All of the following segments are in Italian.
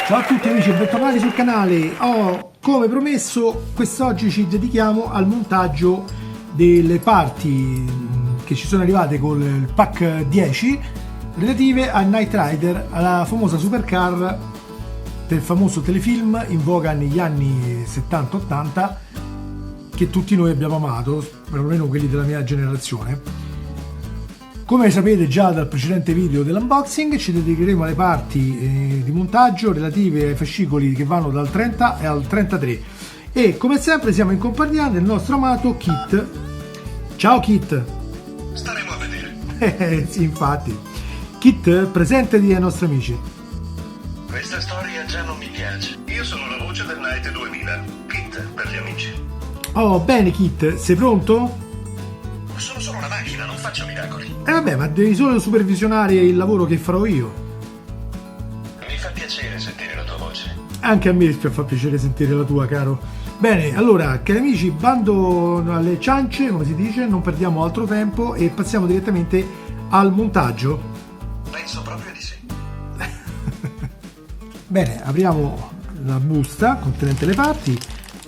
Ciao a tutti amici e bentornati sul canale. Come promesso, quest'oggi ci dedichiamo al montaggio delle parti che ci sono arrivate con il pack 10 relative a Knight Rider, alla famosa supercar del famoso telefilm in voga negli anni 70-80 che tutti noi abbiamo amato, perlomeno quelli della mia generazione. Come sapete già dal precedente video dell'unboxing, ci dedicheremo alle parti di montaggio relative ai fascicoli che vanno dal 30 al 33 e come sempre siamo in compagnia del nostro amato Kit. Ciao Kit! Staremo a vedere. Sì, infatti. Kit, presentati ai nostri amici. Questa storia già non mi piace. Io sono la voce del Knight 2000. Kit per gli amici. Oh, bene Kit, sei pronto? Sono solo una macchina, non faccio miracoli. Vabbè, ma devi solo supervisionare il lavoro che farò io. Mi fa piacere sentire la tua voce. Anche a me fa piacere sentire la tua, caro. Bene, allora, cari amici, bando alle ciance, come si dice, non perdiamo altro tempo e passiamo direttamente al montaggio. Penso proprio di sì. Bene, apriamo la busta contenente le parti.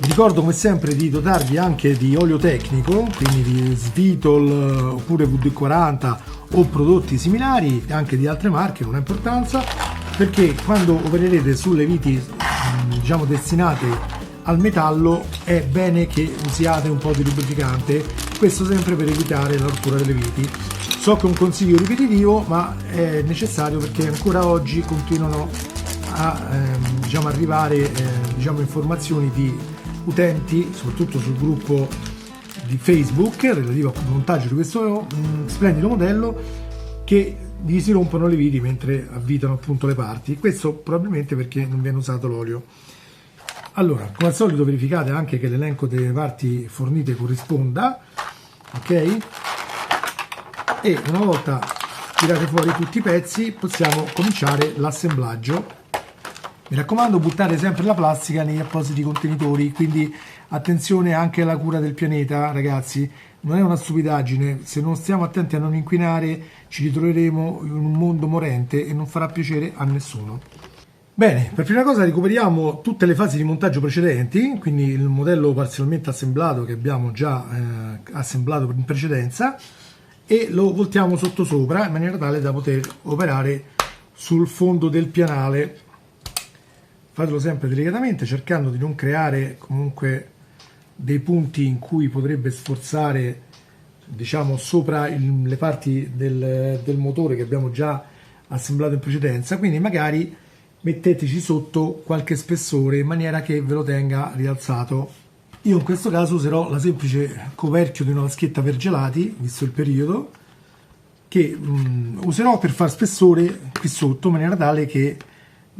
Vi ricordo come sempre di dotarvi anche di olio tecnico, quindi di Svitol oppure VD40 o prodotti similari, anche di altre marche, non ha importanza, perché quando opererete sulle viti diciamo destinate al metallo è bene che usiate un po' di lubrificante, questo sempre per evitare la rottura delle viti. So che è un consiglio ripetitivo, ma è necessario perché ancora oggi continuano a diciamo arrivare informazioni di utenti, soprattutto sul gruppo di Facebook relativo al montaggio di questo splendido modello, che gli si rompono le viti mentre avvitano appunto le parti. Questo probabilmente perché non viene usato l'olio. Allora, come al solito verificate anche che l'elenco delle parti fornite corrisponda, ok? E una volta tirate fuori tutti i pezzi possiamo cominciare l'assemblaggio. Mi raccomando, buttare sempre la plastica negli appositi contenitori, quindi attenzione anche alla cura del pianeta, ragazzi, non è una stupidaggine, se non stiamo attenti a non inquinare ci ritroveremo in un mondo morente e non farà piacere a nessuno. Bene, per prima cosa recuperiamo tutte le fasi di montaggio precedenti, quindi il modello parzialmente assemblato che abbiamo già assemblato in precedenza, e lo voltiamo sottosopra in maniera tale da poter operare sul fondo del pianale. Fatelo sempre delicatamente, cercando di non creare comunque dei punti in cui potrebbe sforzare, diciamo, sopra le parti del motore che abbiamo già assemblato in precedenza. Quindi magari metteteci sotto qualche spessore in maniera che ve lo tenga rialzato. Io in questo caso userò la semplice coperchio di una vaschetta per gelati, visto il periodo, che userò per far spessore qui sotto in maniera tale che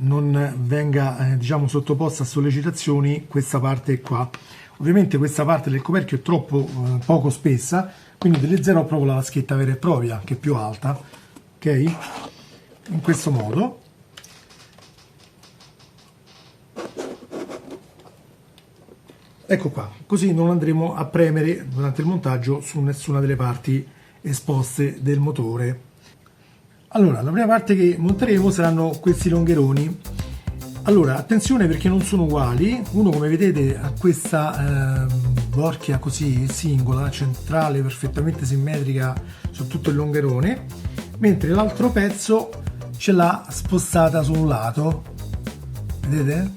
non venga diciamo sottoposta a sollecitazioni questa parte qua. Ovviamente questa parte del coperchio è troppo poco spessa, quindi utilizzerò proprio la vaschetta vera e propria, che è più alta, ok? In questo modo. Ecco qua, così non andremo a premere durante il montaggio su nessuna delle parti esposte del motore. Allora, la prima parte che monteremo saranno questi longheroni. Allora, attenzione perché non sono uguali. Uno, come vedete, ha questa borchia così singola, centrale, perfettamente simmetrica su tutto il longherone, mentre l'altro pezzo ce l'ha spostata su un lato. Vedete?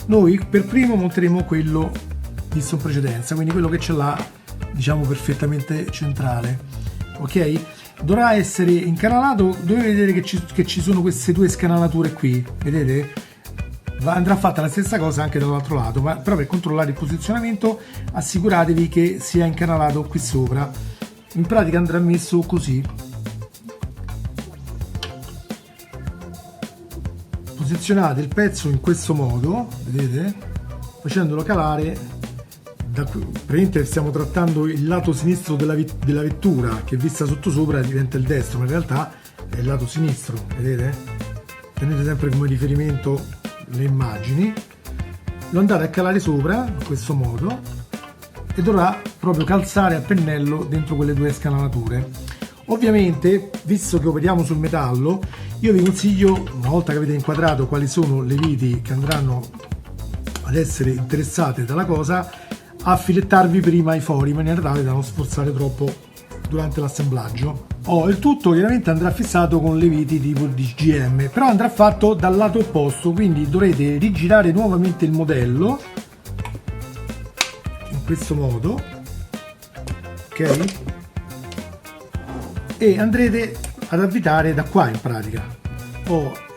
Noi per primo monteremo quello visto in precedenza, quindi quello che ce l'ha, diciamo, perfettamente centrale. Ok? Dovrà essere incanalato, dovete vedere che ci sono queste due scanalature qui, vedete? Andrà fatta la stessa cosa anche dall'altro lato, ma però per controllare il posizionamento assicuratevi che sia incanalato qui sopra. In pratica andrà messo così. Posizionate il pezzo in questo modo, vedete? Facendolo calare. Praticamente stiamo trattando il lato sinistro della vettura, che vista sottosopra diventa il destro, ma in realtà è il lato sinistro, vedete? Tenete sempre come riferimento le immagini, lo andate a calare sopra in questo modo e dovrà proprio calzare a pennello dentro quelle due scanalature. Ovviamente, visto che operiamo sul metallo, io vi consiglio, una volta che avete inquadrato quali sono le viti che andranno ad essere interessate dalla cosa, a filettarvi prima i fori in maniera tale da non sforzare troppo durante l'assemblaggio. Il tutto chiaramente andrà fissato con le viti tipo DGM, però andrà fatto dal lato opposto, quindi dovrete rigirare nuovamente il modello in questo modo, ok? E andrete ad avvitare da qua in pratica.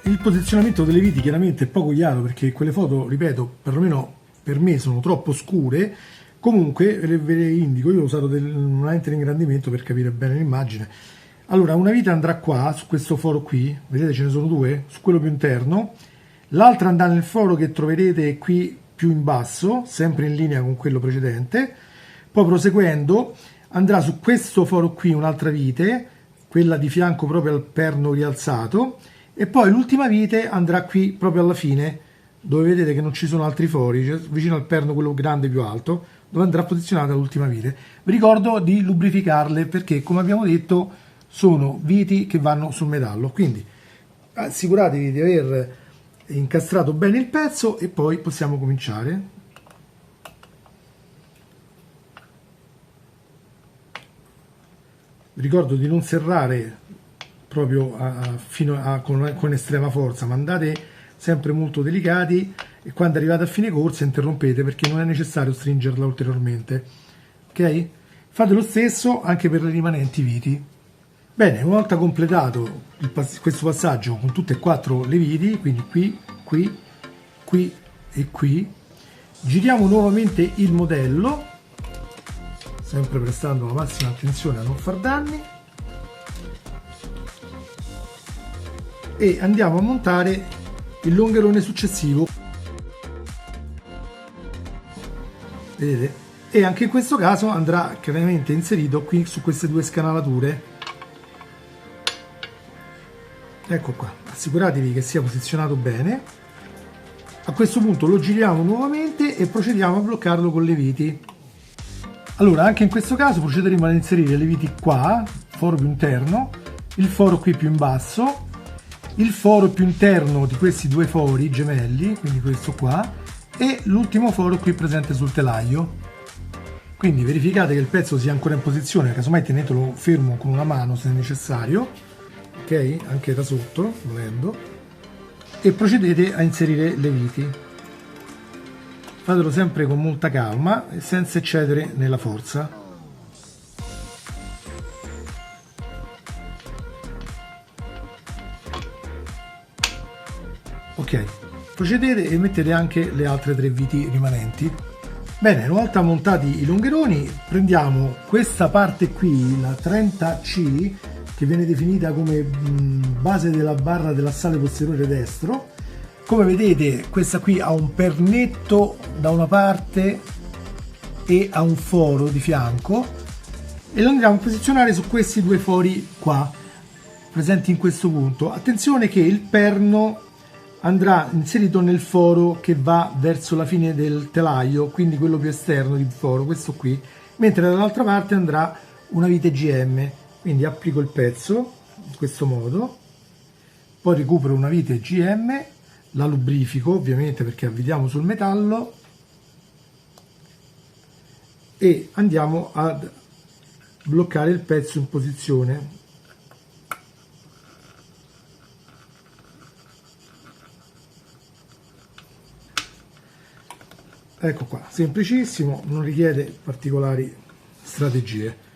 Il posizionamento delle viti chiaramente è poco chiaro perché quelle foto, ripeto, perlomeno per me sono troppo scure. Comunque ve le indico, io ho usato una lente di ingrandimento per capire bene l'immagine. Allora, una vite andrà qua, su questo foro qui, vedete ce ne sono due, su quello più interno, l'altra andrà nel foro che troverete qui più in basso, sempre in linea con quello precedente, poi proseguendo andrà su questo foro qui un'altra vite, quella di fianco proprio al perno rialzato, e poi l'ultima vite andrà qui proprio alla fine, dove vedete che non ci sono altri fori, cioè vicino al perno quello grande più alto, dove andrà posizionata l'ultima vite. Vi ricordo di lubrificarle perché, come abbiamo detto, sono viti che vanno sul metallo, quindi assicuratevi di aver incastrato bene il pezzo e poi possiamo cominciare. Vi ricordo di non serrare proprio con estrema forza, ma andate sempre molto delicati e quando arrivate a fine corsa interrompete perché non è necessario stringerla ulteriormente, ok? Fate lo stesso anche per le rimanenti viti. Bene, una volta completato questo passaggio con tutte e quattro le viti, quindi qui, qui, qui e qui, giriamo nuovamente il modello, sempre prestando la massima attenzione a non far danni, e andiamo a montare il longherone successivo. Vedete? E anche in questo caso andrà chiaramente inserito qui su queste due scanalature. Ecco qua, assicuratevi che sia posizionato bene. A questo punto lo giriamo nuovamente e procediamo a bloccarlo con le viti. Allora, anche in questo caso procederemo ad inserire le viti qua, foro più interno, il foro qui più in basso, il foro più interno di questi due fori gemelli, quindi questo qua, e l'ultimo foro qui presente sul telaio. Quindi verificate che il pezzo sia ancora in posizione, casomai tenetelo fermo con una mano se necessario, ok? Anche da sotto, volendo, e procedete a inserire le viti. Fatelo sempre con molta calma e senza eccedere nella forza. Ok, procedete e mettete anche le altre tre viti rimanenti. Bene, una volta montati i longheroni, prendiamo questa parte qui, la 30C, che viene definita come base della barra dell'assale posteriore destro. Come vedete, questa qui ha un pernetto da una parte e ha un foro di fianco, e lo andiamo a posizionare su questi due fori qua, presenti in questo punto. Attenzione che il perno andrà inserito nel foro che va verso la fine del telaio, quindi quello più esterno di foro, questo qui, mentre dall'altra parte andrà una vite GM. Quindi applico il pezzo in questo modo, poi recupero una vite GM, la lubrifico ovviamente perché avvitiamo sul metallo, e andiamo ad bloccare il pezzo in posizione. Ecco qua, semplicissimo, non richiede particolari strategie.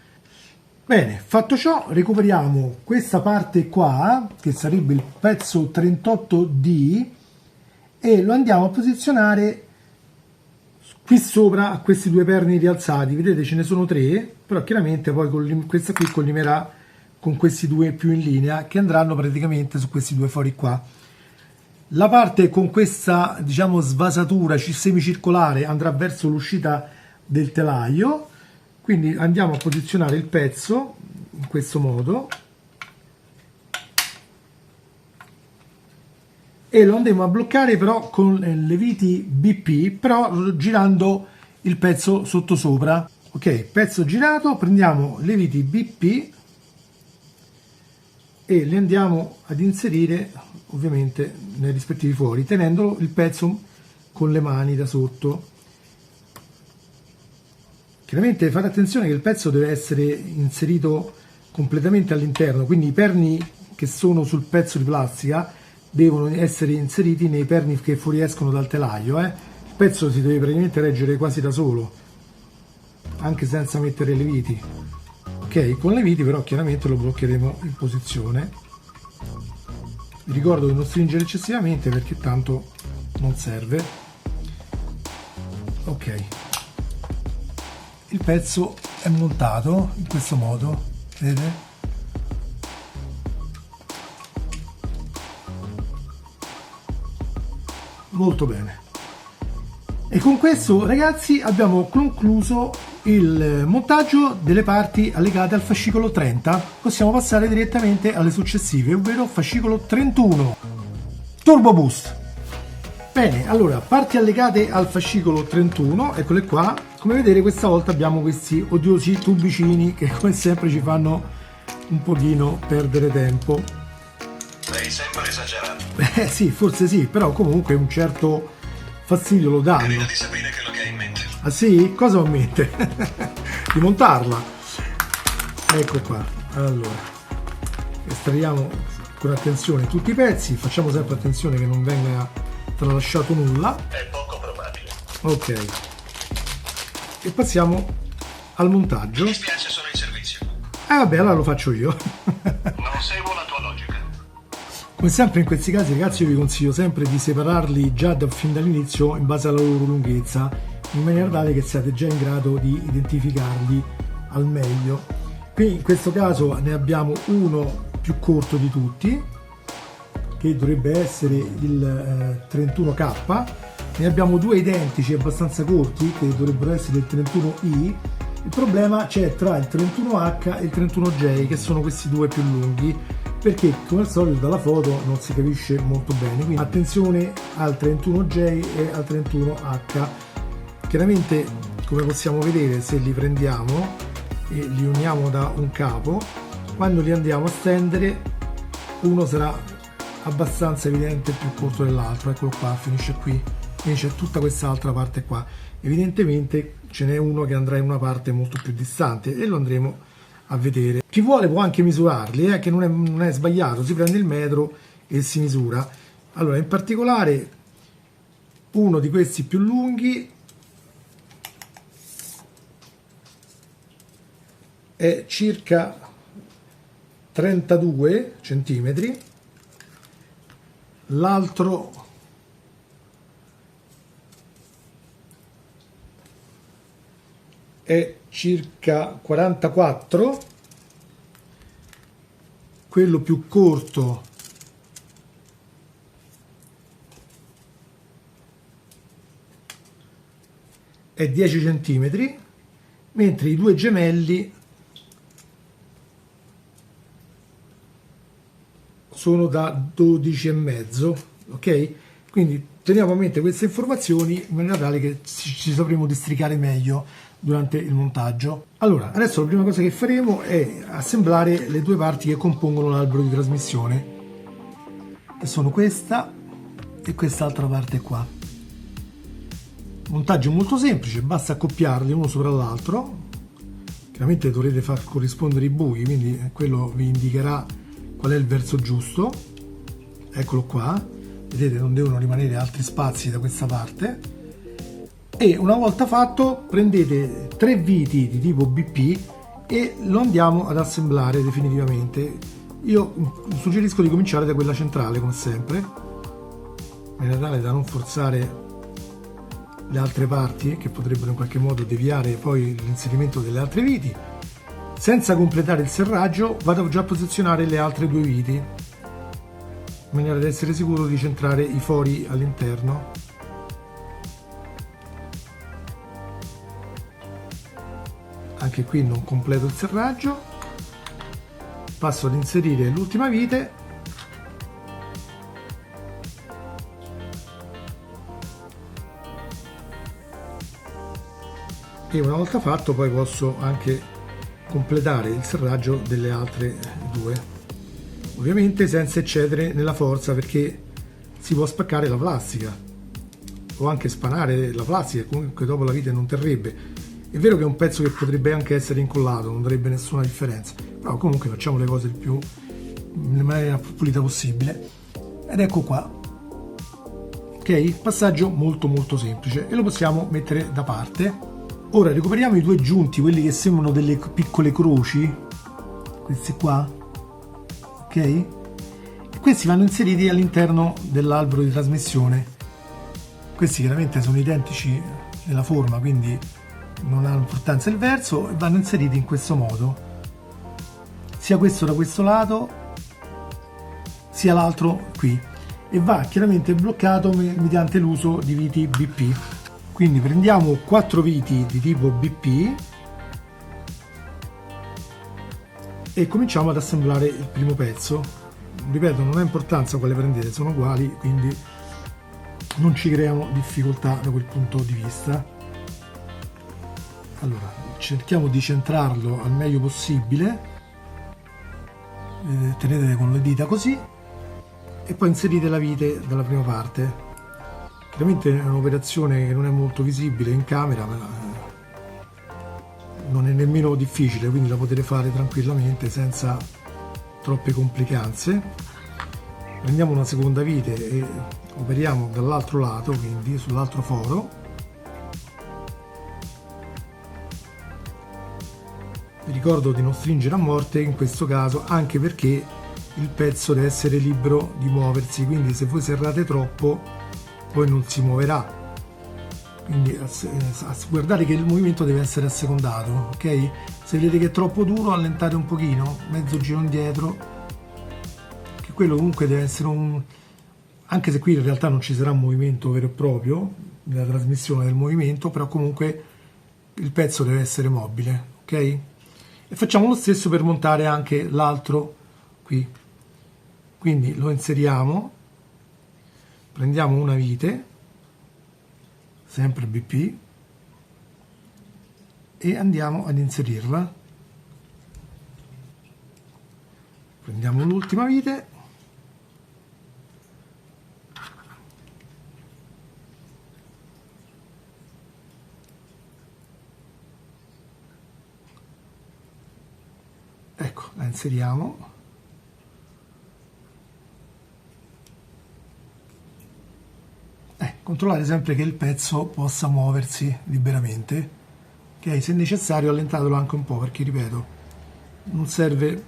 Bene, fatto ciò, recuperiamo questa parte qua, che sarebbe il pezzo 38D, e lo andiamo a posizionare qui sopra a questi due perni rialzati. Vedete, ce ne sono tre, però chiaramente poi questa qui collimerà con questi due più in linea, che andranno praticamente su questi due fori qua. La parte con questa, diciamo, svasatura semicircolare andrà verso l'uscita del telaio, quindi andiamo a posizionare il pezzo in questo modo e lo andremo a bloccare però con le viti BP, però girando il pezzo sottosopra. Ok, pezzo girato, prendiamo le viti BP e li andiamo ad inserire ovviamente nei rispettivi fori, tenendo il pezzo con le mani da sotto. Chiaramente fate attenzione che il pezzo deve essere inserito completamente all'interno, quindi i perni che sono sul pezzo di plastica devono essere inseriti nei perni che fuoriescono dal telaio. Il pezzo si deve praticamente reggere quasi da solo, anche senza mettere le viti. Ok, con le viti però chiaramente lo bloccheremo in posizione. Vi ricordo di non stringere eccessivamente perché tanto non serve. Ok, il pezzo è montato in questo modo, vedete? Molto bene. E con questo, ragazzi, abbiamo concluso il montaggio delle parti allegate al fascicolo 30. Possiamo passare direttamente alle successive, ovvero fascicolo 31 Turbo Boost. Bene, allora, parti allegate al fascicolo 31, eccole qua. Come vedete questa volta abbiamo questi odiosi tubicini che come sempre ci fanno un pochino perdere tempo. Sei sempre esagerato. Sì, forse sì, però comunque un certo fastidio lo danno. Credo di sapere quello che hai in mente. Ah sì? Cosa ho in mente? Di montarla. Ecco qua. Allora, estraiamo con attenzione tutti i pezzi, facciamo sempre attenzione che non venga tralasciato nulla. È poco probabile. Ok. E passiamo al montaggio. Mi dispiace, sono in servizio. Vabbè, allora lo faccio io. Non seguo la tua logica. Come sempre in questi casi, ragazzi, io vi consiglio sempre di separarli già fin dall'inizio in base alla loro lunghezza, in maniera tale che siate già in grado di identificarli al meglio. Qui in questo caso ne abbiamo uno più corto di tutti, che dovrebbe essere il 31K, ne abbiamo due identici abbastanza corti che dovrebbero essere il 31i. Il problema c'è tra il 31H e il 31J, che sono questi due più lunghi, perché come al solito dalla foto non si capisce molto bene, quindi attenzione al 31J e al 31H. Chiaramente, come possiamo vedere, se li prendiamo e li uniamo da un capo, quando li andiamo a stendere uno sarà abbastanza evidente più corto dell'altro. Eccolo qua, finisce qui, quindi c'è tutta quest'altra parte qua. Evidentemente ce n'è uno che andrà in una parte molto più distante e lo andremo a vedere. Chi vuole può anche misurarli, che non è sbagliato, si prende il metro e si misura. Allora, in particolare uno di questi più lunghi è circa 32 centimetri, l'altro è circa 44, quello più corto è 10 centimetri, mentre i due gemelli sono da 12,5, ok? Quindi teniamo a mente queste informazioni in maniera tale che ci sapremo districare meglio durante il montaggio. Allora, adesso la prima cosa che faremo è assemblare le due parti che compongono l'albero di trasmissione, che sono questa e quest'altra parte qua. Montaggio molto semplice, basta accoppiarli uno sopra l'altro. Chiaramente dovrete far corrispondere i buchi, quindi quello vi indicherà qual è il verso giusto. Eccolo qua, vedete, non devono rimanere altri spazi da questa parte. E una volta fatto prendete 3 viti di tipo BP e lo andiamo ad assemblare definitivamente. Io suggerisco di cominciare da quella centrale, come sempre, in maniera tale da non forzare le altre parti che potrebbero in qualche modo deviare poi l'inserimento delle altre viti. Senza completare il serraggio vado già a posizionare le altre 2 viti in maniera da essere sicuro di centrare i fori all'interno. Anche qui non completo il serraggio, passo ad inserire l'ultima vite e una volta fatto poi posso anche completare il serraggio delle altre 2. ovviamente senza eccedere nella forza, perché si può spaccare la plastica o anche spanare la plastica, comunque dopo la vite non terrebbe. È vero che è un pezzo che potrebbe anche essere incollato, non darebbe nessuna differenza, però comunque facciamo le cose nella maniera più pulita possibile. Ed ecco qua, ok? Passaggio molto molto semplice e lo possiamo mettere da parte. Ora recuperiamo i due giunti, quelli che sembrano delle piccole croci, questi qua, ok? E questi vanno inseriti all'interno dell'albero di trasmissione. Questi chiaramente sono identici nella forma, quindi non ha importanza il verso, e vanno inseriti in questo modo, sia questo da questo lato sia l'altro qui, e va chiaramente bloccato mediante l'uso di viti BP. Quindi prendiamo 4 viti di tipo BP e cominciamo ad assemblare il primo pezzo. Ripeto, non ha importanza quale prendete, sono uguali, quindi non ci creiamo difficoltà da quel punto di vista. Allora, cerchiamo di centrarlo al meglio possibile, tenete con le dita così, e poi inserite la vite dalla prima parte. Chiaramente è un'operazione che non è molto visibile in camera, ma non è nemmeno difficile, quindi la potete fare tranquillamente senza troppe complicanze. Prendiamo una seconda vite e operiamo dall'altro lato, quindi sull'altro foro. Vi ricordo di non stringere a morte in questo caso, anche perché il pezzo deve essere libero di muoversi, quindi se voi serrate troppo poi non si muoverà. Quindi guardate che il movimento deve essere assecondato, ok? Se vedete che è troppo duro, allentate un pochino, mezzo giro indietro, che quello comunque deve essere anche se qui in realtà non ci sarà un movimento vero e proprio nella trasmissione del movimento, però comunque il pezzo deve essere mobile, ok? E facciamo lo stesso per montare anche l'altro qui. Quindi lo inseriamo, prendiamo una vite, sempre BP, e andiamo ad inserirla. Prendiamo l'ultima vite, ecco, la inseriamo. Controllate sempre che il pezzo possa muoversi liberamente, ok? Se necessario allentatelo anche un po', perché ripeto, non serve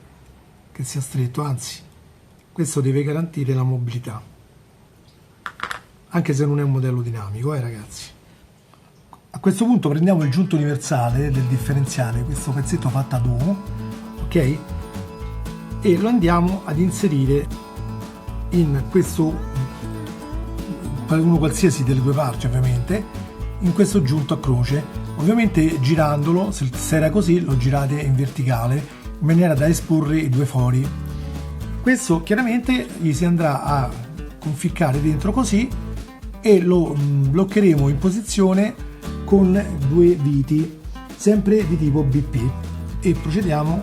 che sia stretto, anzi questo deve garantire la mobilità, anche se non è un modello dinamico, ragazzi. A questo punto prendiamo il giunto universale del differenziale, questo pezzetto fatto a duo, ok? E lo andiamo ad inserire in questo, uno qualsiasi delle due parti ovviamente, in questo giunto a croce, ovviamente girandolo. Se era così lo girate in verticale in maniera da esporre i due fori. Questo chiaramente gli si andrà a conficcare dentro così e lo bloccheremo in posizione con due viti sempre di tipo BP, e procediamo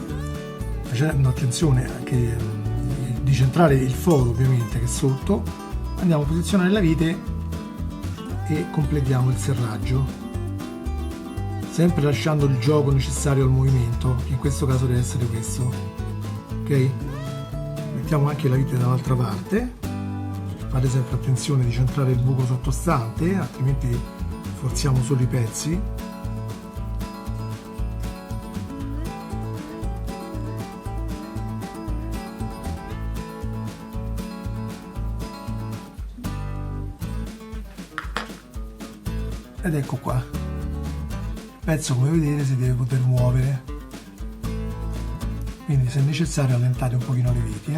facendo attenzione anche di centrare il foro ovviamente che è sotto. Andiamo a posizionare la vite e completiamo il serraggio, sempre lasciando il gioco necessario al movimento, che in questo caso deve essere questo, ok? Mettiamo anche la vite dall'altra parte, fate sempre attenzione di centrare il buco sottostante, altrimenti forziamo solo i pezzi. Ed ecco qua, il pezzo come vedete si deve poter muovere, quindi se necessario allentate un pochino le viti.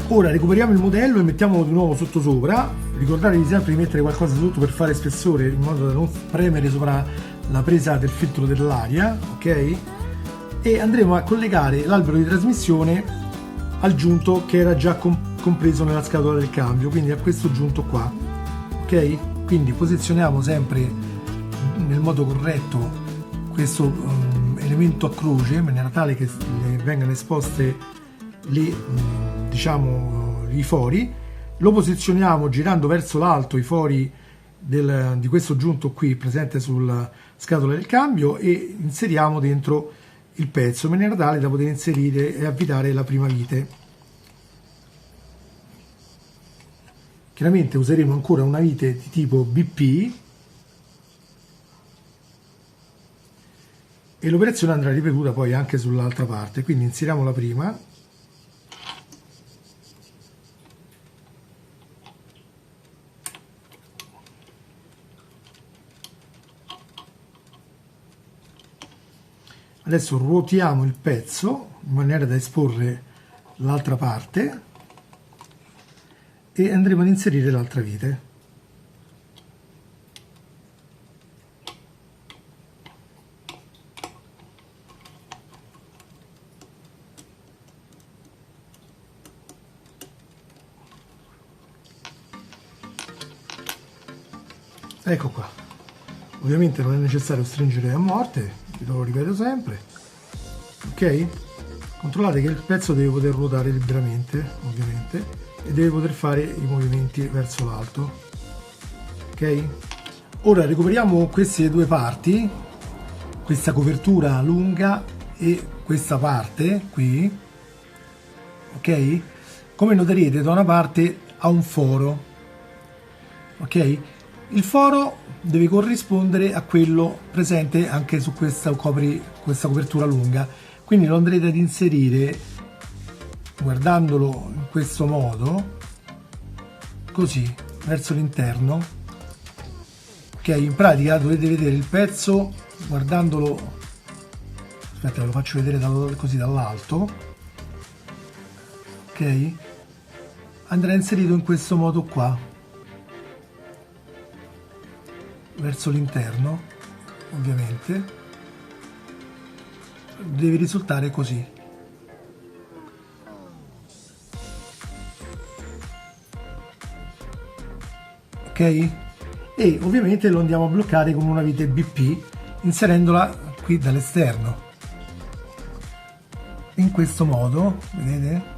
Ora recuperiamo il modello e mettiamolo di nuovo sotto sopra. Ricordatevi sempre di mettere qualcosa sotto per fare spessore, in modo da non premere sopra la presa del filtro dell'aria, ok? E andremo a collegare l'albero di trasmissione al giunto che era già compreso nella scatola del cambio, quindi a questo giunto qua, ok? Quindi posizioniamo sempre nel modo corretto questo elemento a croce in maniera tale che vengano esposte diciamo, i fori, lo posizioniamo girando verso l'alto i fori di questo giunto qui presente sulla scatola del cambio e inseriamo dentro il pezzo in maniera tale da poter inserire e avvitare la prima vite. Chiaramente useremo ancora una vite di tipo BP e l'operazione andrà ripetuta poi anche sull'altra parte, quindi inseriamo la prima, adesso ruotiamo il pezzo in maniera da esporre l'altra parte e andremo ad inserire l'altra vite. Ecco qua. Ovviamente non è necessario stringere a morte, vi lo ripeto sempre. Ok? Controllate che il pezzo deve poter ruotare liberamente, ovviamente, e deve poter fare i movimenti verso l'alto. Ok? Ora recuperiamo queste due parti, questa copertura lunga e questa parte qui. Ok? Come noterete, da una parte ha un foro. Ok? Il foro deve corrispondere a quello presente anche su questa copertura lunga, quindi lo andrete ad inserire guardandolo in questo modo, così, verso l'interno. Ok, in pratica dovete vedere il pezzo guardandolo, aspetta, ve lo faccio vedere così dall'alto. Ok, andrà inserito in questo modo qua, verso l'interno, ovviamente deve risultare così. Ok? E ovviamente lo andiamo a bloccare con una vite BP inserendola qui dall'esterno in questo modo, vedete?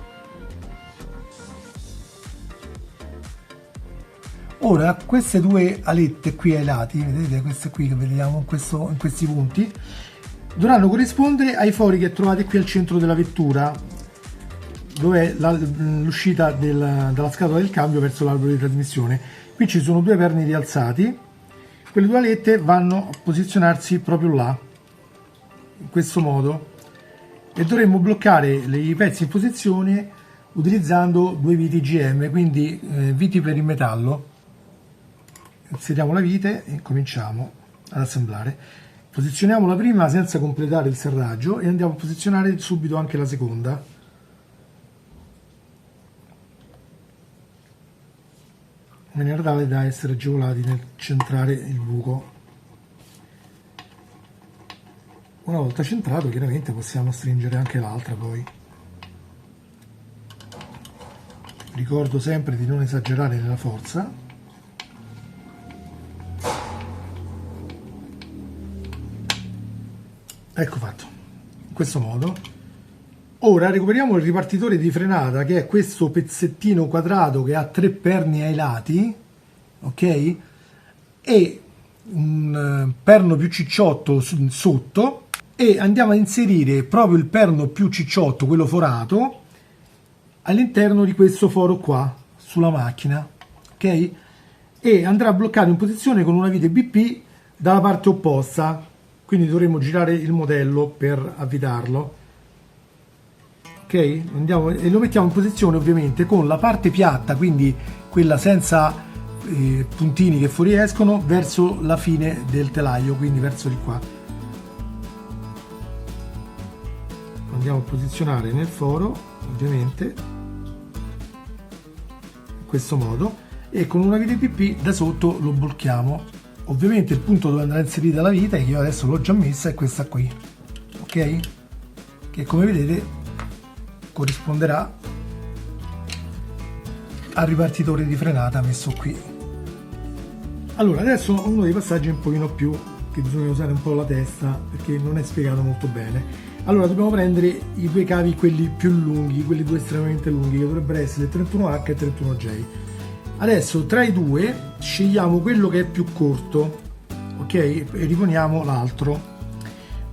Ora queste due alette qui ai lati, vedete queste qui che vediamo in questi punti, dovranno corrispondere ai fori che trovate qui al centro della vettura, dove è l'uscita dalla scatola del cambio verso l'albero di trasmissione. Qui ci sono due perni rialzati, quelle due alette vanno a posizionarsi proprio là, in questo modo, e dovremmo bloccare i pezzi in posizione utilizzando due viti GM, quindi viti per il metallo. Inseriamo la vite e cominciamo ad assemblare. Posizioniamo la prima senza completare il serraggio e andiamo a posizionare subito anche la seconda. In maniera tale da essere agevolati nel centrare il buco. Una volta centrato, chiaramente possiamo stringere anche l'altra poi. Ricordo sempre di non esagerare nella forza. Ecco fatto, in questo modo. Ora recuperiamo il ripartitore di frenata, che è questo pezzettino quadrato che ha tre perni ai lati, ok? E un perno più cicciotto sotto, e andiamo a inserire proprio il perno più cicciotto, quello forato, all'interno di questo foro qua, sulla macchina, ok? E andrà bloccato in posizione con una vite BP dalla parte opposta. Quindi dovremo girare il modello per avvitarlo. Ok? Andiamo e lo mettiamo in posizione ovviamente con la parte piatta, quindi quella senza puntini che fuoriescono, verso la fine del telaio, quindi verso di qua. Lo andiamo a posizionare nel foro, ovviamente, in questo modo, e con una vite BP da sotto lo blocchiamo. Ovviamente il punto dove andrà inserita la vite, che io adesso l'ho già messa, è questa qui, ok? Che come vedete corrisponderà al ripartitore di frenata messo qui. Allora adesso uno dei passaggi un pochino più che bisogna usare un po' la testa, perché non è spiegato molto bene. Allora dobbiamo prendere i due cavi, quelli più lunghi, quelli due estremamente lunghi, che dovrebbero essere il 31H e il 31J. Adesso tra i due scegliamo quello che è più corto, ok? E riponiamo l'altro.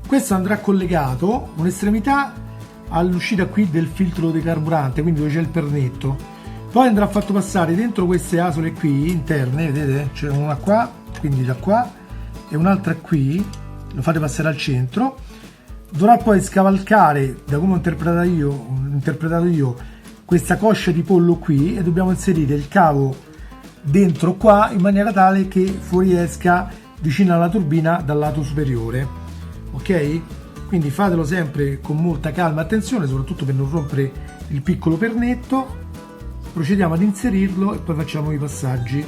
Questo andrà collegato un'estremità all'uscita qui del filtro di carburante, quindi dove c'è il pernetto. Poi andrà fatto passare dentro queste asole qui interne, vedete? C'è una qua, quindi da qua, e un'altra qui, lo fate passare al centro. Dovrà poi scavalcare, da come ho interpretato io, questa coscia di pollo qui, e dobbiamo inserire il cavo dentro qua in maniera tale che fuoriesca vicino alla turbina dal lato superiore, ok? Quindi fatelo sempre con molta calma e attenzione, soprattutto per non rompere il piccolo pernetto. Procediamo ad inserirlo e poi facciamo i passaggi.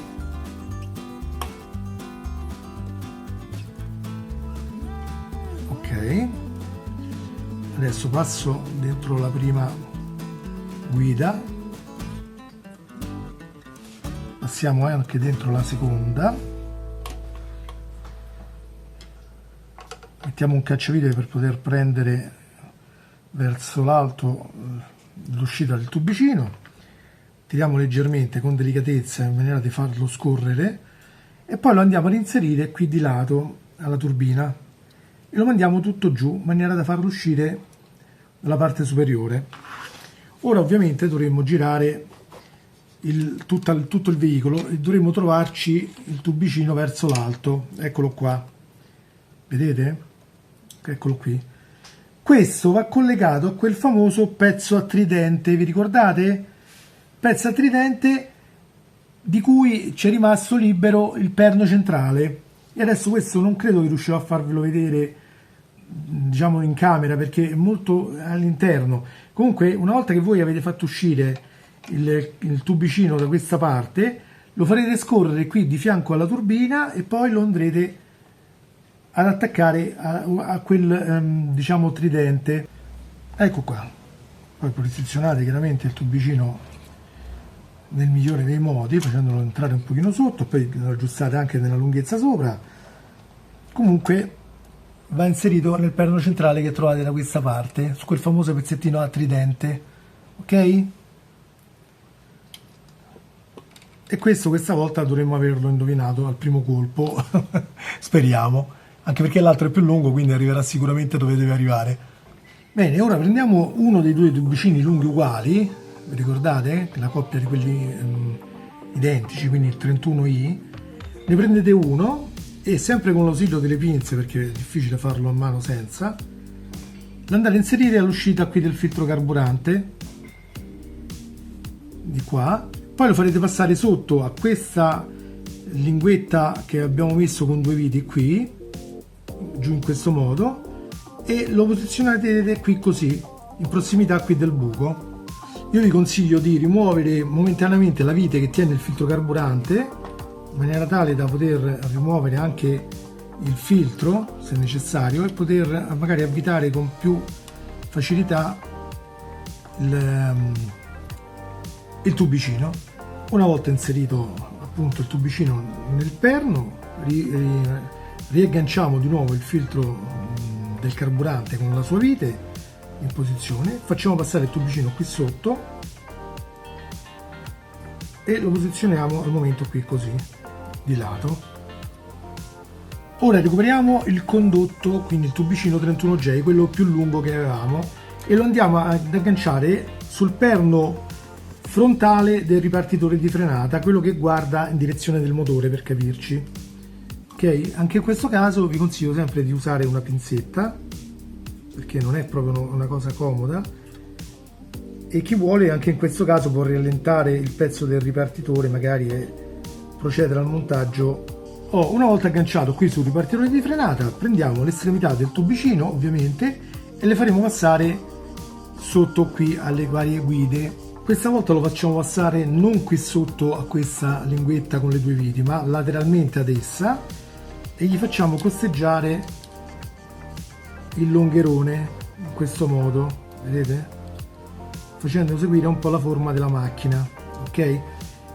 Ok, adesso passo dentro la prima guida, passiamo anche dentro la seconda, mettiamo un cacciavite per poter prendere verso l'alto l'uscita del tubicino, tiriamo leggermente con delicatezza in maniera di farlo scorrere e poi lo andiamo ad inserire qui di lato alla turbina e lo mandiamo tutto giù in maniera da farlo uscire dalla parte superiore. Ora ovviamente dovremmo girare tutto il veicolo e dovremmo trovarci il tubicino verso l'alto, eccolo qua, vedete? Eccolo qui. Questo va collegato a quel famoso pezzo a tridente, vi ricordate? Pezzo a tridente di cui c'è rimasto libero il perno centrale, e adesso questo non credo che riuscirò a farvelo vedere, diciamo, in camera perché è molto all'interno. Comunque una volta che voi avete fatto uscire il tubicino da questa parte, lo farete scorrere qui di fianco alla turbina e poi lo andrete ad attaccare a quel diciamo tridente. Ecco qua, poi posizionate chiaramente il tubicino nel migliore dei modi, facendolo entrare un pochino sotto, poi lo aggiustate anche nella lunghezza sopra. Comunque va inserito nel perno centrale che trovate da questa parte, su quel famoso pezzettino a tridente, ok? E questo questa volta dovremmo averlo indovinato al primo colpo, speriamo, anche perché l'altro è più lungo, quindi arriverà sicuramente dove deve arrivare. Bene, ora prendiamo uno dei due tubicini lunghi uguali, vi ricordate? La coppia di quelli identici, quindi il 31i, ne prendete uno e sempre con l'ausilio delle pinze, perché è difficile farlo a mano senza, lo andate a inserire all'uscita qui del filtro carburante, di qua, poi lo farete passare sotto a questa linguetta che abbiamo messo con due viti qui, giù in questo modo, e lo posizionate qui così, in prossimità qui del buco. Io vi consiglio di rimuovere momentaneamente la vite che tiene il filtro carburante, in maniera tale da poter rimuovere anche il filtro se necessario e poter magari avvitare con più facilità il tubicino. Una volta inserito appunto il tubicino nel perno, riagganciamo di nuovo il filtro del carburante con la sua vite in posizione, facciamo passare il tubicino qui sotto e lo posizioniamo al momento qui così di lato. Ora recuperiamo il condotto, quindi il tubicino 31J, quello più lungo che avevamo, e lo andiamo ad agganciare sul perno frontale del ripartitore di frenata, quello che guarda in direzione del motore, per capirci. Ok, anche in questo caso vi consiglio sempre di usare una pinzetta, perché non è proprio una cosa comoda, e chi vuole anche in questo caso può rallentare il pezzo del ripartitore magari e procedere al montaggio. Una volta agganciato qui sul ripartitore di frenata, prendiamo l'estremità del tubicino ovviamente e le faremo passare sotto qui alle varie guide. Questa volta lo facciamo passare non qui sotto a questa linguetta con le due viti, ma lateralmente ad essa, e gli facciamo costeggiare il longherone in questo modo, vedete? Facendo seguire un po' la forma della macchina, ok?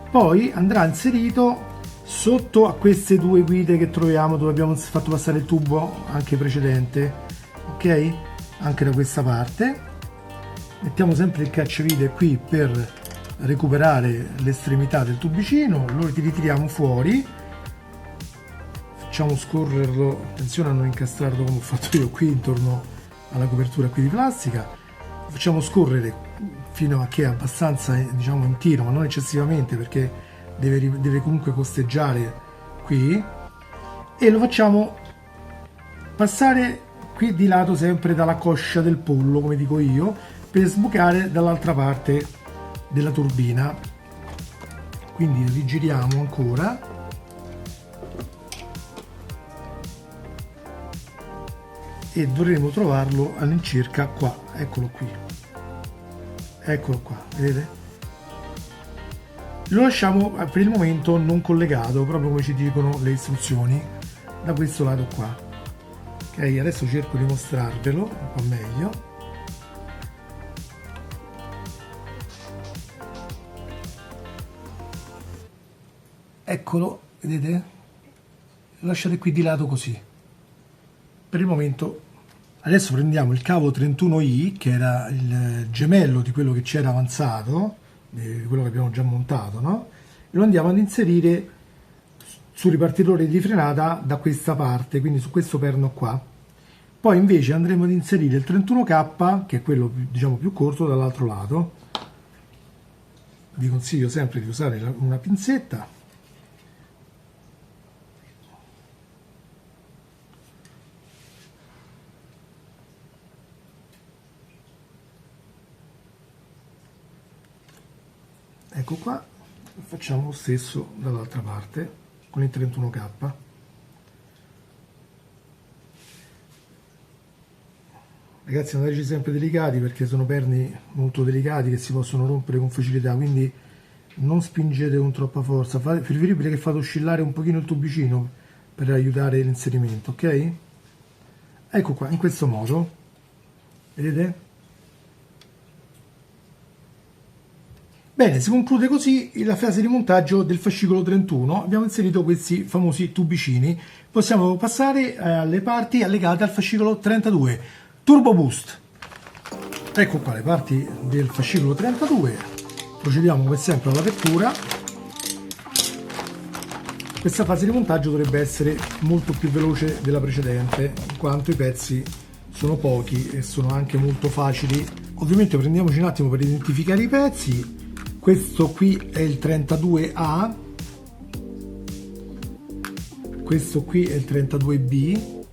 Poi andrà inserito sotto a queste due guide che troviamo dove abbiamo fatto passare il tubo anche precedente, ok? anche da questa parte. Mettiamo sempre il cacciavite qui per recuperare l'estremità del tubicino, lo ritiriamo fuori, facciamo scorrerlo, attenzione a non incastrarlo come ho fatto io qui intorno alla copertura qui di plastica, facciamo scorrere fino a che è abbastanza, diciamo, in tiro, ma non eccessivamente, perché deve comunque costeggiare qui, e lo facciamo passare qui di lato sempre dalla coscia del pollo, come dico io, per sbucare dall'altra parte della turbina. Quindi rigiriamo ancora e dovremo trovarlo all'incirca qua, eccolo qui, eccolo qua, vedete? Lo lasciamo per il momento non collegato, proprio come ci dicono le istruzioni, da questo lato qua. Ok, adesso cerco di mostrarvelo un po' meglio. Eccolo, vedete? Lo lasciate qui di lato così. Per il momento, adesso prendiamo il cavo 31i, che era il gemello di quello che c'era avanzato, di quello che abbiamo già montato, no? E lo andiamo ad inserire sul ripartitore di frenata da questa parte, quindi su questo perno qua. Poi invece andremo ad inserire il 31K, che è quello, diciamo, più corto, dall'altro lato. Vi consiglio sempre di usare una pinzetta. Ecco qua, facciamo lo stesso dall'altra parte con il 31K. Ragazzi, andateci sempre delicati, perché sono perni molto delicati che si possono rompere con facilità, quindi non spingete con troppa forza, preferibile che fate oscillare un pochino il tubicino per aiutare l'inserimento, ok? Ecco qua, in questo modo, vedete? Bene, si conclude così la fase di montaggio del fascicolo 31. Abbiamo inserito questi famosi tubicini. Possiamo passare alle parti allegate al fascicolo 32. Turbo Boost. Ecco qua le parti del fascicolo 32. Procediamo come sempre all'apertura. Questa fase di montaggio dovrebbe essere molto più veloce della precedente, in quanto i pezzi sono pochi e sono anche molto facili. Ovviamente prendiamoci un attimo per identificare i pezzi. Questo qui è il 32A, questo qui è il 32B,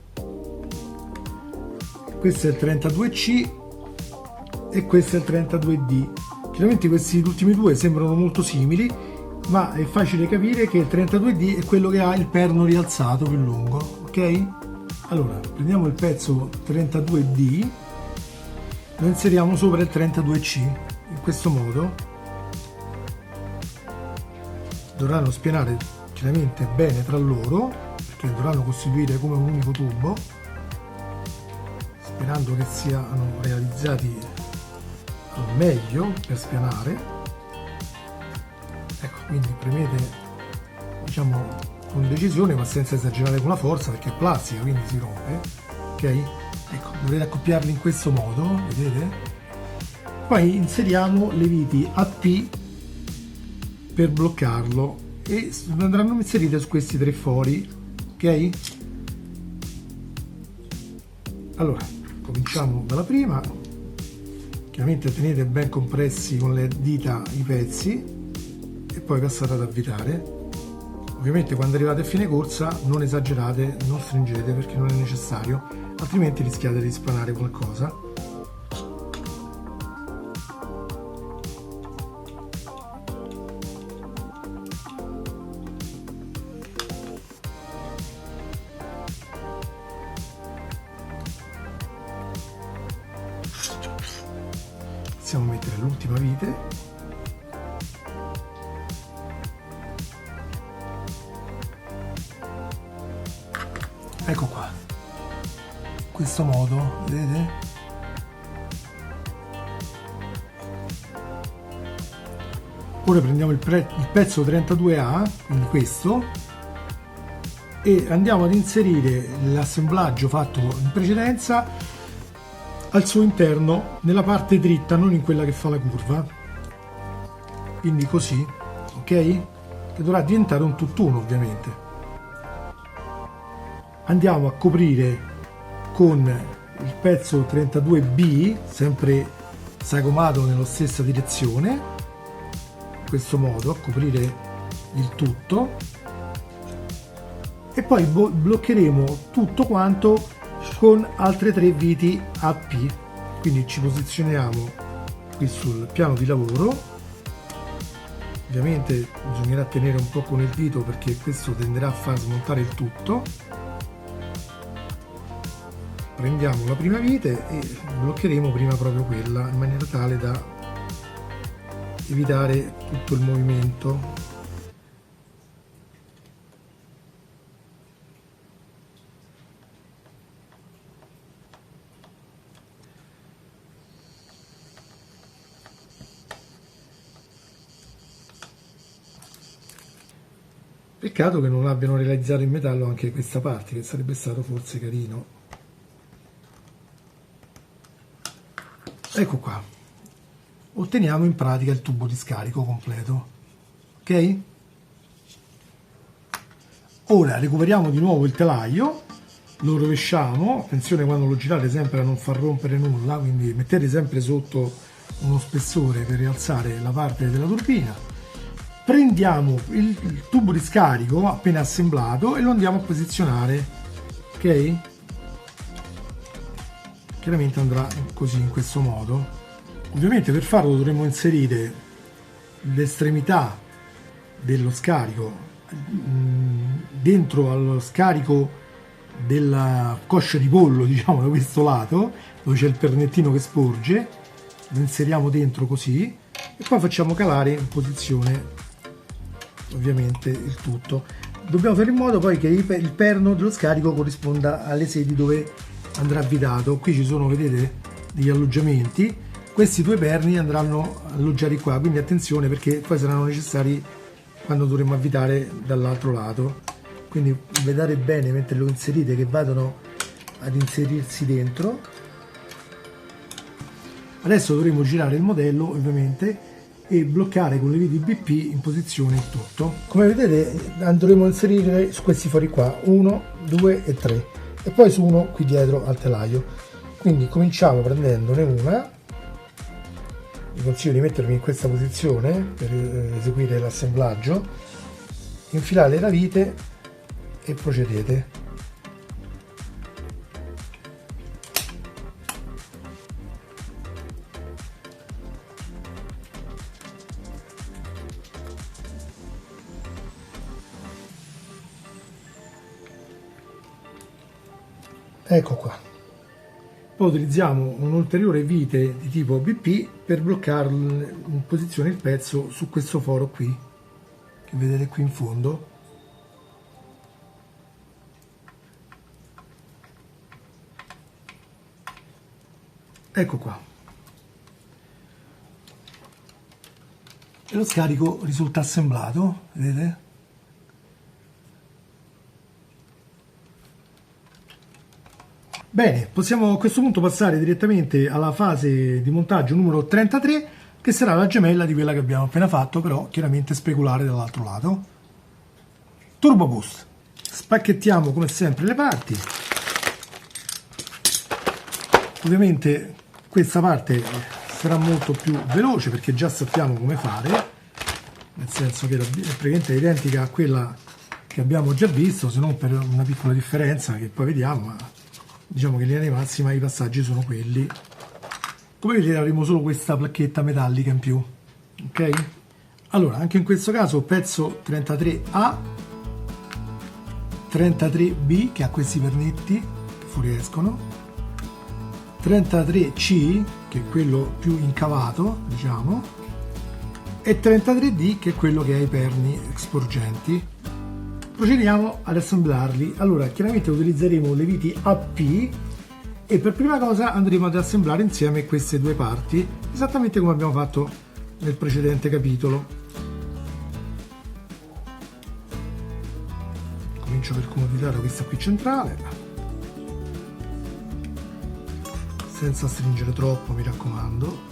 questo è il 32C e questo è il 32D. Chiaramente questi ultimi due sembrano molto simili, ma è facile capire che il 32D è quello che ha il perno rialzato più lungo, ok? Allora, prendiamo il pezzo 32D, lo inseriamo sopra il 32C, in questo modo. Dovranno spianare chiaramente bene tra loro, perché dovranno costituire come un unico tubo, sperando che siano realizzati al meglio per spianare. Ecco, quindi premete, diciamo, con decisione, ma senza esagerare con la forza, perché è plastica, quindi si rompe, ok? Ecco, dovete accoppiarli in questo modo, vedete? Poi inseriamo le viti AP per bloccarlo e andranno inserite su questi tre fori, ok? Allora, cominciamo dalla prima. Chiaramente tenete ben compressi con le dita i pezzi e poi passate ad avvitare. Ovviamente quando arrivate a fine corsa non esagerate, non stringete, perché non è necessario, altrimenti rischiate di spanare qualcosa. Iniziamo a mettere l'ultima vite. Ecco qua, in questo modo, vedete? Ora prendiamo il pezzo 32A, quindi questo, e andiamo ad inserire l'assemblaggio fatto in precedenza al suo interno nella parte dritta, non in quella che fa la curva, quindi così, ok? Che dovrà diventare un tutt'uno ovviamente. Andiamo a coprire con il pezzo 32B, sempre sagomato nella stessa direzione, in questo modo, a coprire il tutto, e poi bloccheremo tutto quanto con altre 3 viti AP. Quindi ci posizioniamo qui sul piano di lavoro. Ovviamente bisognerà tenere un po' con il dito perché questo tenderà a far smontare il tutto. Prendiamo la prima vite e bloccheremo prima proprio quella, in maniera tale da evitare tutto il movimento. Peccato che non abbiano realizzato in metallo anche questa parte, che sarebbe stato forse carino. Ecco qua, otteniamo in pratica il tubo di scarico completo, ok? Ora recuperiamo di nuovo il telaio, lo rovesciamo, attenzione quando lo girate sempre a non far rompere nulla, quindi mettete sempre sotto uno spessore per rialzare la parte della turbina. Prendiamo il tubo di scarico appena assemblato e lo andiamo a posizionare, ok? Chiaramente andrà così, in questo modo. Ovviamente per farlo dovremo inserire l'estremità dello scarico dentro allo scarico della coscia di pollo, diciamo, da questo lato dove c'è il pernettino che sporge, lo inseriamo dentro così e poi facciamo calare in posizione ovviamente il tutto. Dobbiamo fare in modo poi che il perno dello scarico corrisponda alle sedi dove andrà avvitato. Qui ci sono, vedete, degli alloggiamenti, questi 2 perni andranno alloggiati qua, quindi attenzione perché poi saranno necessari quando dovremo avvitare dall'altro lato, quindi vedete bene mentre lo inserite che vadano ad inserirsi dentro. Adesso dovremo girare il modello ovviamente e bloccare con le viti BP in posizione il tutto. Come vedete andremo a inserire su questi fori qua 1, 2 e 3 e poi su uno qui dietro al telaio. Quindi cominciamo prendendone una, vi consiglio di mettermi in questa posizione per eseguire l'assemblaggio, infilare le vite e procedete. Ecco qua. Poi utilizziamo un'ulteriore vite di tipo BP per bloccare in posizione il pezzo su questo foro qui, che vedete qui in fondo. Ecco qua. E lo scarico risulta assemblato, vedete? Bene, possiamo a questo punto passare direttamente alla fase di montaggio numero 33, che sarà la gemella di quella che abbiamo appena fatto, però chiaramente speculare dall'altro lato. Turbo Boost. Spacchettiamo come sempre le parti. Ovviamente questa parte sarà molto più veloce perché già sappiamo come fare, nel senso che è praticamente identica a quella che abbiamo già visto, se non per una piccola differenza che poi vediamo, ma diciamo che in linea di massima i passaggi sono quelli. Come vedete avremo solo questa placchetta metallica in più, ok? Allora, anche in questo caso pezzo 33A, 33B che ha questi pernetti che fuoriescono, 33C che è quello più incavato, diciamo, e 33D che è quello che ha i perni sporgenti. Procediamo ad assemblarli. Allora, chiaramente utilizzeremo le viti AP e per prima cosa andremo ad assemblare insieme queste due parti, esattamente come abbiamo fatto nel precedente capitolo. Comincio per comodità da questa qui centrale. senza stringere troppo, mi raccomando.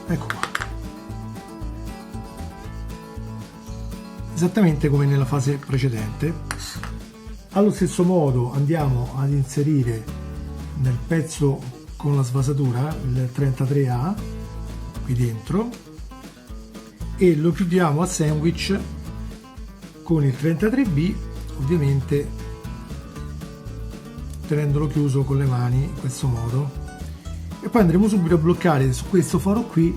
Ecco qua, esattamente come nella fase precedente. Allo stesso modo andiamo ad inserire nel pezzo con la svasatura il 33A qui dentro e lo chiudiamo a sandwich con il 33B, ovviamente tenendolo chiuso con le mani in questo modo. E poi andremo subito a bloccare su questo foro qui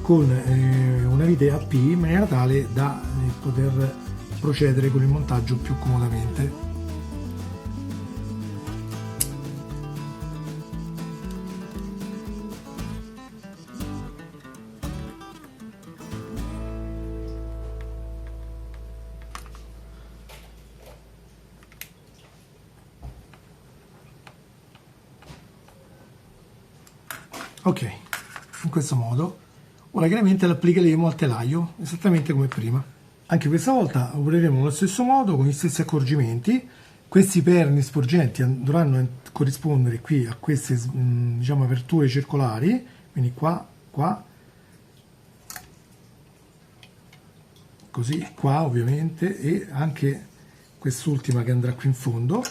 con una vite AP in maniera tale da poter procedere con il montaggio più comodamente. Ok, in questo modo. Ora chiaramente l'applicheremo al telaio esattamente come prima. Anche questa volta opereremo nello stesso modo con gli stessi accorgimenti. Questi perni sporgenti dovranno corrispondere qui a queste diciamo aperture circolari, quindi qua, qua, così, qua ovviamente, e anche quest'ultima che andrà qui in fondo.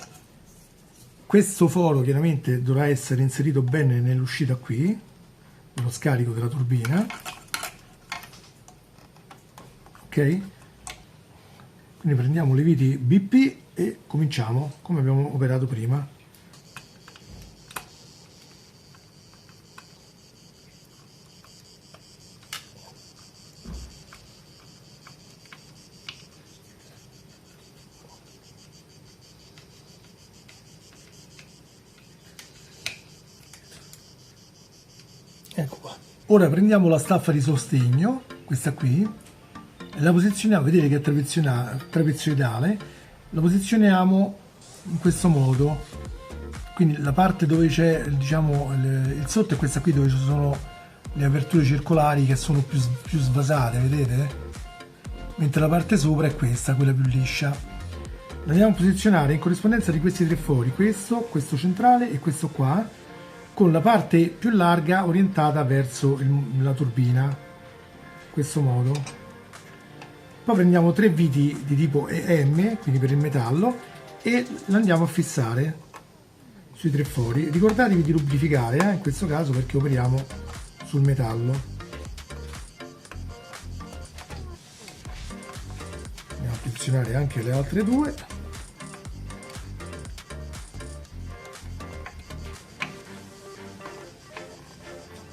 Questo foro chiaramente dovrà essere inserito bene nell'uscita qui, nello scarico della turbina. Ok? Quindi prendiamo le viti BP e cominciamo come abbiamo operato prima. Ecco qua. Ora prendiamo la staffa di sostegno, questa qui, e la posizioniamo, vedete che è trapezoidale, la posizioniamo in questo modo, quindi la parte dove c'è diciamo il sotto è questa qui dove ci sono le aperture circolari che sono più svasate, vedete? Mentre la parte sopra è questa, quella più liscia. La andiamo a posizionare in corrispondenza di questi tre fori, questo centrale e questo qua, con la parte più larga orientata verso la turbina, in questo modo. Poi prendiamo tre viti di tipo EM, quindi per il metallo, e la andiamo a fissare sui tre fori. Ricordatevi di lubrificare in questo caso perché operiamo sul metallo. Andiamo a posizionare anche le altre due.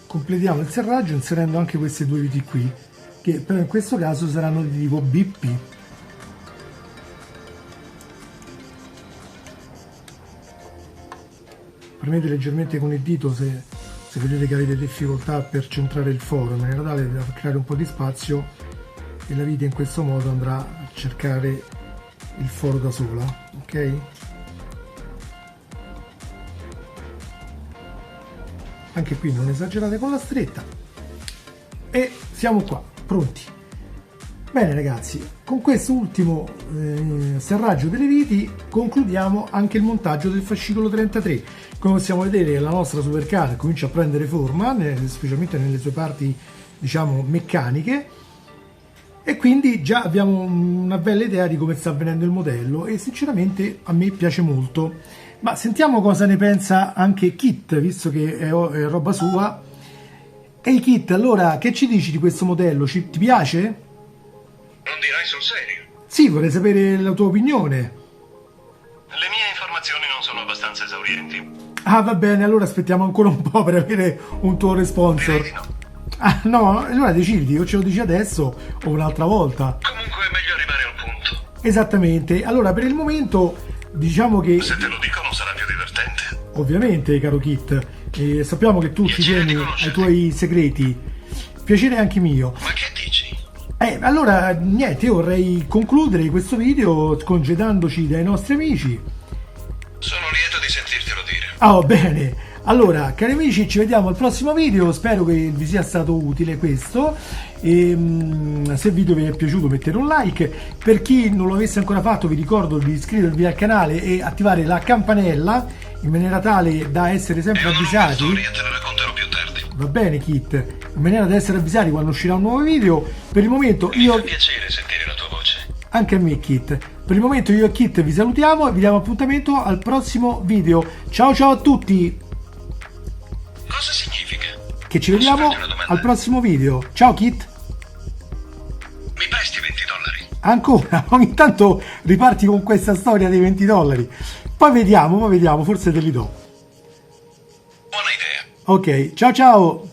Completiamo il serraggio inserendo anche queste due viti qui, che però in questo caso saranno di tipo BP. Premete leggermente con il dito se vedete che avete difficoltà per centrare il foro, in maniera tale da creare un po' di spazio, e la vite in questo modo andrà a cercare il foro da sola, ok? Anche qui non esagerate con la stretta e siamo qua, pronti. Bene ragazzi, con questo ultimo serraggio delle viti concludiamo anche il montaggio del fascicolo 33. Come possiamo vedere la nostra supercar comincia a prendere forma, specialmente nelle sue parti diciamo meccaniche, e quindi già abbiamo una bella idea di come sta avvenendo il modello e sinceramente a me piace molto. Ma sentiamo cosa ne pensa anche Kit, visto che è roba sua. Ehi Kit, allora che ci dici di questo modello? Ti piace? Non dirai sul serio? Sì, vorrei sapere la tua opinione. Le mie informazioni non sono abbastanza esaurienti. Ah, va bene, allora aspettiamo ancora un po' per avere un tuo sponsor. Direi di no. Ah, no, allora decidi, o ce lo dici adesso o un'altra volta. Comunque è meglio arrivare al punto. Esattamente, allora per il momento diciamo che... Se te lo dico non sarà più divertente. Ovviamente, caro Kit, sappiamo che tu ci Piacere tieni di ai conoscerti. tuoi segreti. Piacere anche mio. Ma che dici? Allora, niente, io vorrei concludere questo video congedandoci dai nostri amici. Sono lieto di sentirtelo dire. Oh, bene. Allora, cari amici, ci vediamo al prossimo video. Spero che vi sia stato utile questo. Se il video vi è piaciuto, mettete un like. Per chi non lo avesse ancora fatto, vi ricordo di iscrivervi al canale e attivare la campanella in maniera tale da essere sempre avvisati. Storia, te la racconterò più tardi. Va bene, Kit, in maniera da essere avvisati quando uscirà un nuovo video. Per il momento Mi io... fa piacere sentire la tua voce. Anche a me, Kit. Per il momento io e Kit vi salutiamo e vi diamo appuntamento al prossimo video. Ciao ciao a tutti! Cosa significa? Che ci vediamo al prossimo video. Ciao Kit! Mi presti $20? Ancora, ogni tanto riparti con questa storia dei $20. Poi vediamo, forse te li do. Buona idea. Ok, ciao ciao!